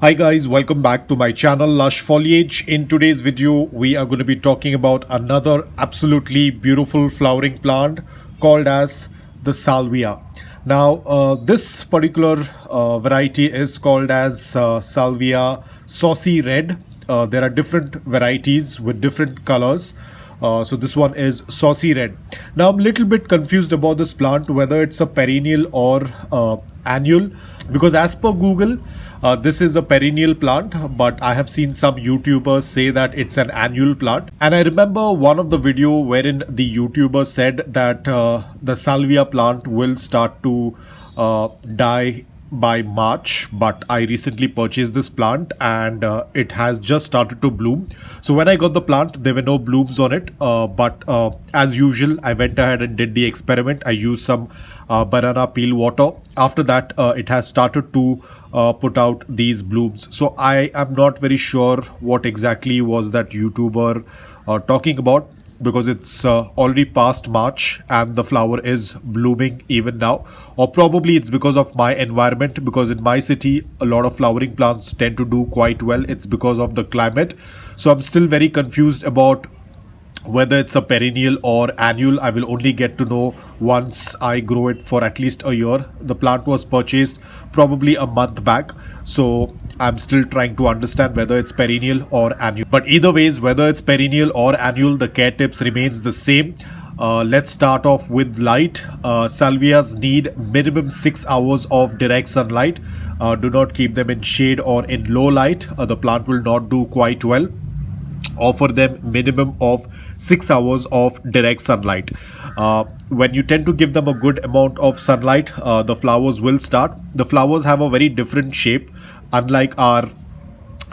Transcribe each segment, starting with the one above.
Hi guys, welcome back to my channel Lush Foliage. In today's video, we are going to be talking about another absolutely beautiful flowering plant called as the Salvia. Now, this particular variety is called as Salvia Saucy Red. There are different varieties with different colors. So this one is Saucy Red. Now I'm a little bit confused about this plant, whether it's a perennial or annual, because as per Google, this is a perennial plant, but I have seen some YouTubers say that it's an annual plant. And I remember one of the video wherein the YouTuber said that the Salvia plant will start to die by March, but I recently purchased this plant and it has just started to bloom. So when I got the plant, there were no blooms on it, but as usual, I went ahead and did the experiment. I used some banana peel water. After that, it has started to put out these blooms. So I am not very sure what exactly was that YouTuber talking about, because it's already past March and the flower is blooming even now. Or probably it's because of my environment, because in my city a lot of flowering plants tend to do quite well. It's because of the climate. So I'm still very confused about whether it's a perennial or annual. I will only get to know once I grow it for at least a year. The plant was purchased probably a month back, so I'm still trying to understand whether it's perennial or annual. But either ways, whether it's perennial or annual, the care tips remains the same. Let's start off with light. Salvias need minimum 6 hours of direct sunlight. Do not keep them in shade or in low light. The plant will not do quite well. Offer them minimum of 6 hours of direct sunlight. When you tend to give them a good amount of sunlight, the flowers will start. The flowers have a very different shape, unlike our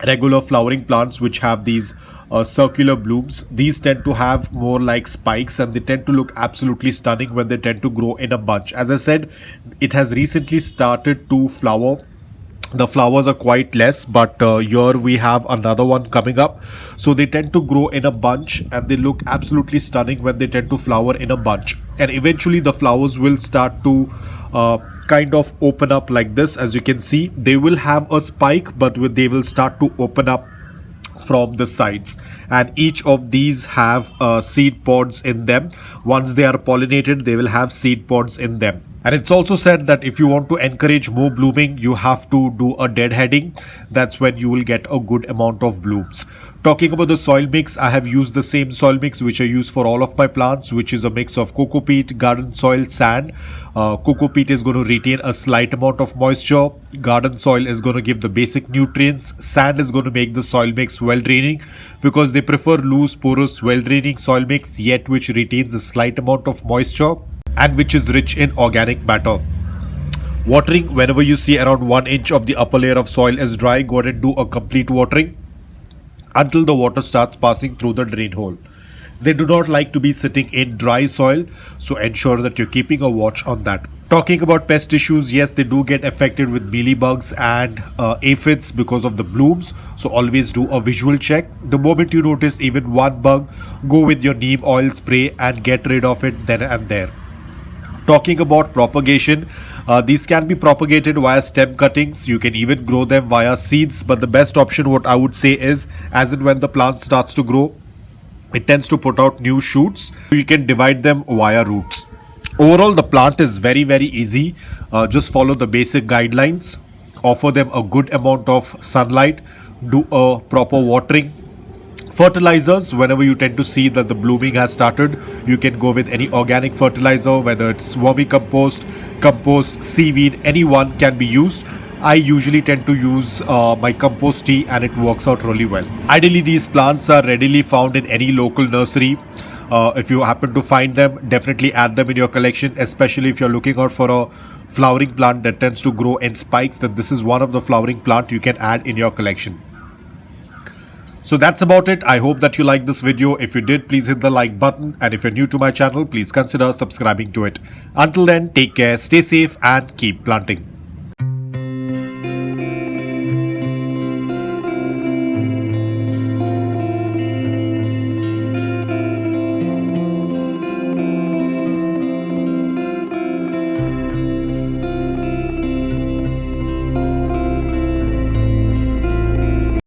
regular flowering plants which have these circular blooms. These tend to have more like spikes, and they tend to look absolutely stunning when they tend to grow in a bunch. As I said, it has recently started to flower. The flowers are quite less, but here we have another one coming up. So they tend to grow in a bunch and they look absolutely stunning when they tend to flower in a bunch. And eventually the flowers will start to kind of open up like this. As you can see, they will have a spike, but they will start to open up from the sides, and each of these have seed pods in them. Once they are pollinated, they will have seed pods in them. And it's also said that if you want to encourage more blooming, you have to do a deadheading. That's when you will get a good amount of blooms. Talking about the soil mix, I have used the same soil mix which I use for all of my plants, which is a mix of coco peat, garden soil, sand. Coco peat is going to retain a slight amount of moisture. Garden soil is going to give the basic nutrients. Sand is going to make the soil mix well draining, because they prefer loose, porous, well draining soil mix, yet which retains a slight amount of moisture and which is rich in organic matter. Watering, whenever you see around 1 inch of the upper layer of soil is dry, go ahead and do a complete watering until the water starts passing through the drain hole. They do not like to be sitting in dry soil, so ensure that you're keeping a watch on that. Talking about pest issues, yes, they do get affected with mealybugs and aphids because of the blooms, so always do a visual check. The moment you notice even one bug, go with your neem oil spray and get rid of it then and there. Talking about propagation, these can be propagated via stem cuttings. You can even grow them via seeds, but the best option, what I would say, is as and when the plant starts to grow, it tends to put out new shoots. You can divide them via roots. Overall, the plant is very easy. Just follow the basic guidelines. Offer them a good amount of sunlight. Do a proper watering. Fertilizers, whenever you tend to see that the blooming has started, you can go with any organic fertilizer, whether it's compost, seaweed, any one can be used. I usually tend to use my compost tea, and it works out really well. Ideally, these plants are readily found in any local nursery. If you happen to find them, definitely add them in your collection, especially if you're looking out for a flowering plant that tends to grow in spikes. Then this is one of the flowering plant you can add in your collection. So that's about it. I hope that you liked this video. If you did, please hit the like button, and if you're new to my channel, please consider subscribing to it. Until then, take care, stay safe, and keep planting.